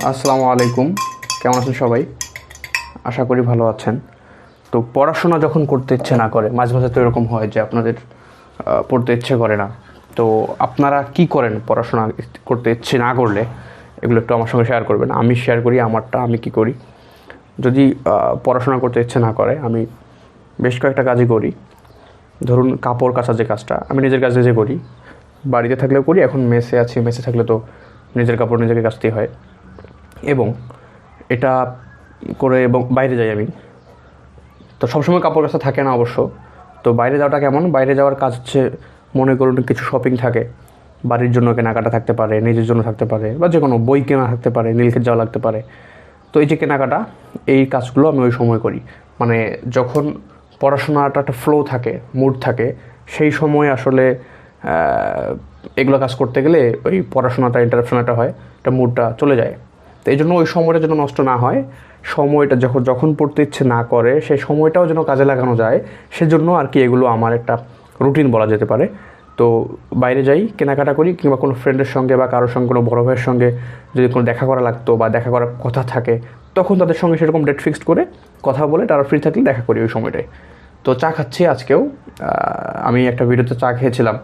আসসালামু আলাইকুম। কেমন আছেন সবাই? আশা করি ভালো আছেন। তো পড়াশোনা যখন করতে ইচ্ছে না করে, মাঝে মাঝে তো এরকম হয় যে আপনাদের পড়তে ইচ্ছে করে না। তো আপনারা কি করেন পড়াশোনা করতে ইচ্ছে না করলে? এগুলো একটু আমার সঙ্গে শেয়ার করবেন। আমি শেয়ার করি আমারটা, আমি কি করি। যদি পড়াশোনা করতে ইচ্ছে না করে, আমি বেশ কয়েকটা কাজই করি। ধরুন কাপড় কাচার যে কাজটা আমি নিজের কাজ নিজে করি, বাড়িতে থাকলেও করি। এখন মেসে আছি, মেসে থাকলে তো নিজের কাপড় নিজেকে কাচতেই হয়। এবং এটা করে এবং বাইরে যাই আমি। তো সবসময় কাপড় কাচা থাকে না অবশ্য। তো বাইরে যাওয়াটা কেমন, বাইরে যাওয়ার কাজ হচ্ছে, মনে করুন কিছু শপিং থাকে, বাড়ির জন্য কেনাকাটা থাকতে পারে, নিজের জন্য থাকতে পারে, বা যে কোনো বই কেনা থাকতে পারে, নীলক্ষেত যাওয়া লাগতে পারে। তো এই যে কেনাকাটা, এই কাজগুলো আমি ওই সময় করি। মানে যখন পড়াশোনাটা একটা ফ্লো থাকে, মুড থাকে, সেই সময় আসলে এগুলো কাজ করতে গেলে ওই পড়াশোনাটা ইন্টারাপশন একটা হয়, একটা মুডটা চলে যায়। তো এই জন্য ওই সময়টা যেন নষ্ট না হয়, সময়টা যখন যখন পড়তে ইচ্ছে না করে সেই সময়টাও যেন কাজে লাগানো যায়, সেজন্য আর কি এগুলো আমার একটা রুটিন বলা যেতে পারে। তো বাইরে যাই, কেনাকাটা করি, কিংবা কোনো ফ্রেন্ডের সঙ্গে বা কারোর সঙ্গে, কোনো বড় ভাইয়ের সঙ্গে যদি কোনো দেখা করা লাগতো বা দেখা করার কথা থাকে, তখন তাদের সঙ্গে সেরকম ডেট ফিক্সড করে কথা বলে তারা ফ্রি থাকলে দেখা করি ওই সময়টায়। তো চা খাচ্ছি আজকেও। আমি একটা ভিডিওতে চা খেয়েছিলাম,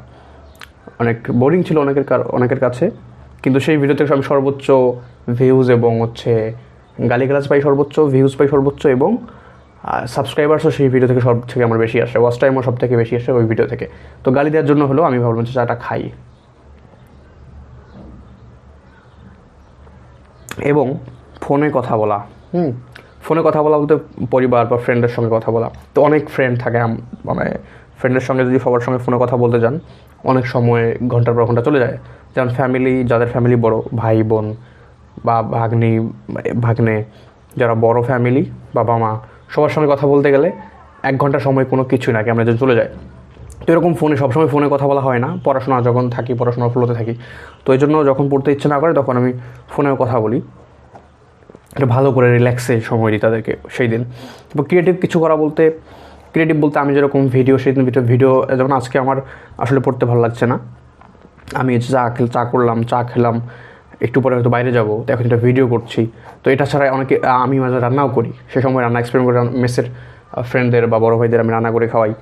অনেক বোরিং ছিল অনেকের কাছে, কিন্তু সেই ভিডিও থেকে আমি সর্বোচ্চ ভিউজ এবং হচ্ছে গালিগালাজ পাই সর্বোচ্চ, ভিউজ পাই সর্বোচ্চ, এবং সাবস্ক্রাইবার্সও সেই ভিডিও থেকে সব থেকে আমার বেশি আসে, ওয়াচ টাইমও সব থেকে বেশি আসে ওই ভিডিও থেকে। তো গালি দেওয়ার জন্য হলেও আমি ভাবলাম যে চাটা খাই। এবং ফোনে কথা বলা, ফোনে কথা বলা বলতে পরিবার বা ফ্রেন্ডের সঙ্গে কথা বলা। তো অনেক ফ্রেন্ড থাকে, মানে ফ্রেন্ডের সঙ্গে যদি সবার সঙ্গে ফোনে কথা বলতে যান, অনেক সময় ঘন্টার পর ঘন্টা চলে যায়। যেমন ফ্যামিলি, যাদের ফ্যামিলি বড়, ভাই বোন বা ভাগ্নে, যারা বড় ফ্যামিলি, বাবা মা, সবার সঙ্গে কথা বলতে গেলে 1 ঘন্টা সময় কোনো কিছু না, ক্যামেরা যেন চলে যায়। তো এরকম ফোনে সবসময় ফোনে কথা বলা হয় না, পড়াশোনা যখন থাকি, পড়াশোনার ফ্লোতে থাকি। তো এই জন্য যখন পড়তে ইচ্ছে না করে তখন আমি ফোনেও কথা বলি, এটা ভালো করে রিল্যাক্সে সময় দিই তাদেরকে সেই দিন। এবং ক্রিয়েটিভ কিছু করা বলতে, ক্রিয়েটিভ বলতে আমি যেরকম ভিডিও, সেই দিন ভিডিও, যেমন আজকে আমার আসলে পড়তে ভালো লাগছে না, আমি চা করলাম, চা খেলাম, একটু পরে হয়তো বাইরে যাবো, তো এখন একটা ভিডিও করছি। তো এটা ছাড়া অনেকে, আমি মাঝে রান্নাও করি, সে সময় রান্না এক্সপেরিমেন্ট করে মেসের ফ্রেন্ডদের বা বড়ো ভাইদের আমি রান্না করে খাওয়াই।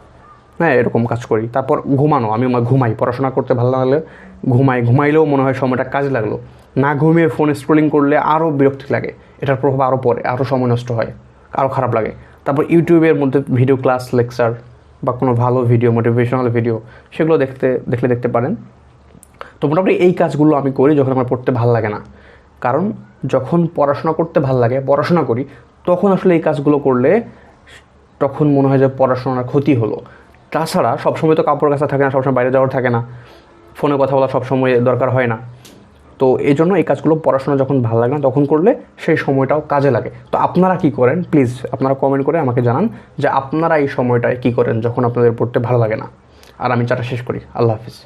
হ্যাঁ, এরকম কাজ করি। তারপর ঘুমানো, আমি ঘুমাই, পড়াশোনা করতে ভালো লাগলে ঘুমাইলেও মনে হয় সময়টা কাজে লাগলো। না ঘুমিয়ে ফোন স্ক্রোলিং করলে আরও বিরক্তি লাগে, এটার প্রভাব আরও পড়ে, আরও সময় নষ্ট হয়, আরও খারাপ লাগে। তারপর ইউটিউবের মধ্যে ভিডিও ক্লাস, লেকচার বা কোনো ভালো ভিডিও, মোটিভেশনাল ভিডিও, সেগুলো দেখতে পারেন। তো মোটামুটি এই কাজগুলো আমি করি যখন আমার পড়তে ভালো লাগে না। কারণ যখন পড়াশোনা করতে ভালো লাগে, পড়াশোনা করি, তখন আসলে এই কাজগুলো করলে তখন মনে হয় যে পড়াশোনার ক্ষতি হলো। তাছাড়া সবসময় তো কাপড় কাচা থাকে না, সবসময় বাইরে যাওয়ার থাকে না, ফোনে কথা বলা সবসময় দরকার হয় না। তো এই জন্য এই কাজগুলো পড়াশোনা যখন ভালো লাগে না তখন করলে সেই সময়টাও কাজে লাগে। তো আপনারা কি করেন, প্লিজ আপনারা কমেন্ট করে আমাকে জানান যে আপনারা এই সময়টায় কী করেন যখন আপনাদের পড়তে ভালো লাগে না। আর আমি চাটা শেষ করি। আল্লাহ হাফিজ।